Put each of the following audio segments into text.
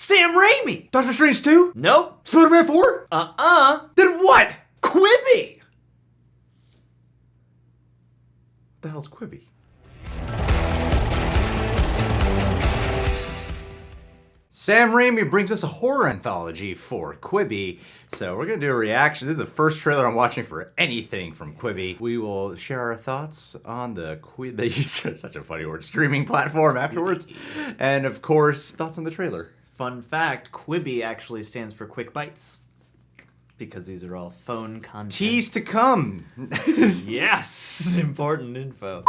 Sam Raimi! Doctor Strange 2? Nope. Spider-Man 4? Then what? Quibi! What the hell's Quibi? Sam Raimi brings us a horror anthology for Quibi, so we're going to do a reaction. This is the first trailer I'm watching for anything from Quibi. We will share our thoughts on the Quibi, such a funny word, streaming platform afterwards, and of course, thoughts on the trailer. Fun fact, Quibi actually stands for Quick Bites, because these are all phone content. Tease to come! Yes! Important info.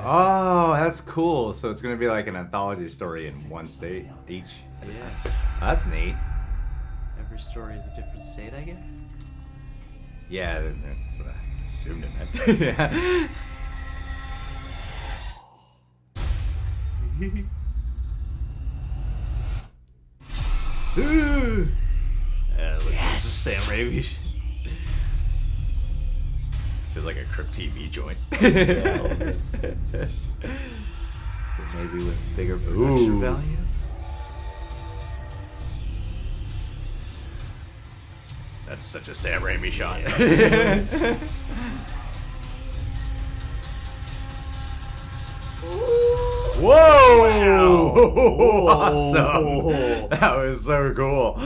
Oh, that's cool. So it's going to be like an anthology story in one state each? Yeah. That's neat. Every story is a different state, I guess? Yeah, that's what I assumed it meant. Yeah. Yes! Sam Raimi. Feels like a Crypt TV joint. Yeah, maybe with bigger production value. That's such a Sam Raimi shot. Whoa! Wow. Awesome! That was so cool.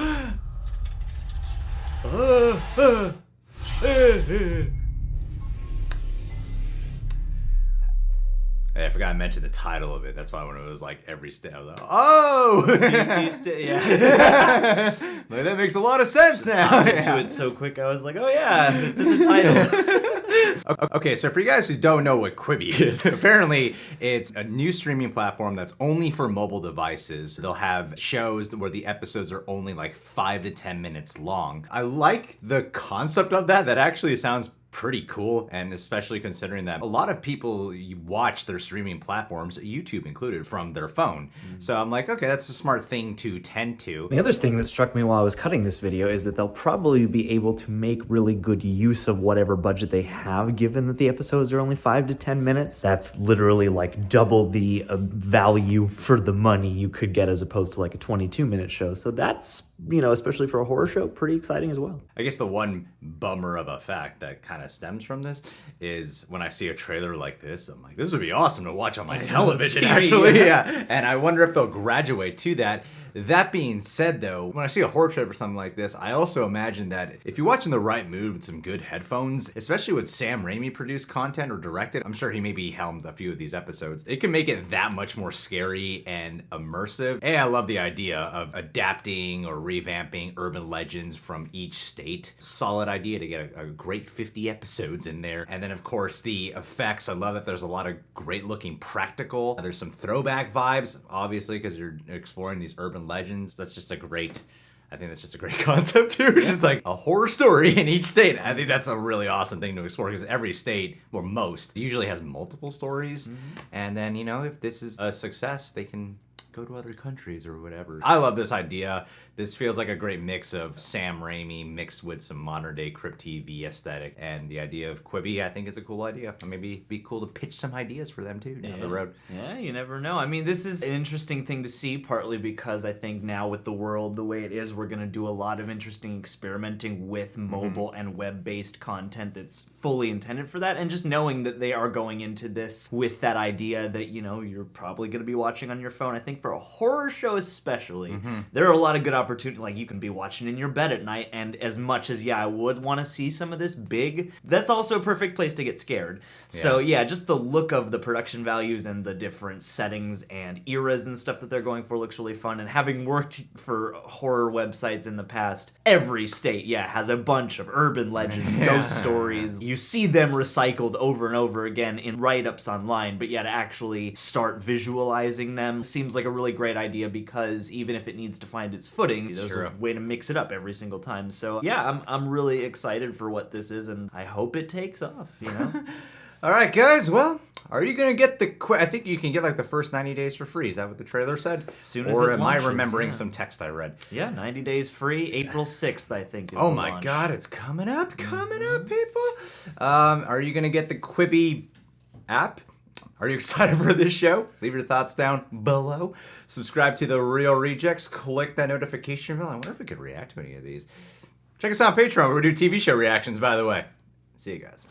Hey, I forgot to mention the title of it. That's why when it was like every state, I was like, oh! Yeah. Like, that makes a lot of sense now. Hopped into it so quick, I was like, oh yeah, it's in the title. Okay, so for you guys who don't know what Quibi is, apparently it's a new streaming platform that's only for mobile devices. They'll have shows where the episodes are only like 5 to 10 minutes long. I like the concept of that. That actually sounds pretty cool, and especially considering that a lot of people watch their streaming platforms, YouTube included, from their phone. So I'm like, okay, that's a smart thing to tend to. The other thing that struck me while I was cutting this video is that they'll probably be able to make really good use of whatever budget they have, given that the episodes are only 5 to 10 minutes. That's literally like double the value for the money you could get as opposed to like a 22-minute show. So that's, you know, especially for a horror show, pretty exciting as well. I guess the one bummer of a fact that kind of stems from this is when I see a trailer like this, I'm like, this would be awesome to watch on my television, actually. Yeah. And I wonder if they'll graduate to that. That being said, though, when I see a horror trailer for something like this, I also imagine that if you watch in the right mood with some good headphones, especially with Sam Raimi produced content or directed, I'm sure he maybe helmed a few of these episodes, it can make it that much more scary and immersive. And I love the idea of adapting or revamping urban legends from each state. Solid idea to get a great 50 episodes in there. And then, of course, the effects. I love that there's a lot of great looking practical. There's some throwback vibes, obviously, because you're exploring these urban legends. I think that's just a great concept too. Yeah. Just like a horror story in each state. I think that's a really awesome thing to explore, because every state, or most, usually has multiple stories. And then, you know, if this is a success, they can go to other countries or whatever. I love this idea. This feels like a great mix of Sam Raimi mixed with some modern day Crypt TV aesthetic. And the idea of Quibi, I think, is a cool idea. Maybe it'd be cool to pitch some ideas for them too down the road. Yeah, you never know. I mean, this is an interesting thing to see, partly because I think now with the world the way it is, we're going to do a lot of interesting experimenting with mobile and web-based content that's fully intended for that. And just knowing that they are going into this with that idea that, you know, you're probably going to be watching on your phone. I think for a horror show especially, there are a lot of good opportunities. Like, you can be watching in your bed at night, and as much as, yeah, I would want to see some of this big, that's also a perfect place to get scared. Yeah. So, yeah, just the look of the production values and the different settings and eras and stuff that they're going for looks really fun. And having worked for horror websites in the past, every state, has a bunch of urban legends, ghost stories. You see them recycled over and over again in write-ups online, but to actually start visualizing them seems like a really great idea, because even if it needs to find its footing, there's a way to mix it up every single time. So yeah, I'm really excited for what this is, and I hope it takes off, you know? All right, guys. Well, are you gonna get I think you can get like the first 90 days for free. Is that what the trailer said? As soon as or it am launches, I remembering yeah. some text I read? Yeah, 90 days free. April 6th, I think. Is Oh the my launch. God, it's coming up, people. Are you gonna get the Quibi app? Are you excited for this show? Leave your thoughts down below. Subscribe to The Real Rejects. Click that notification bell. I wonder if we could react to any of these. Check us out on Patreon, where we do TV show reactions, by the way. See you guys.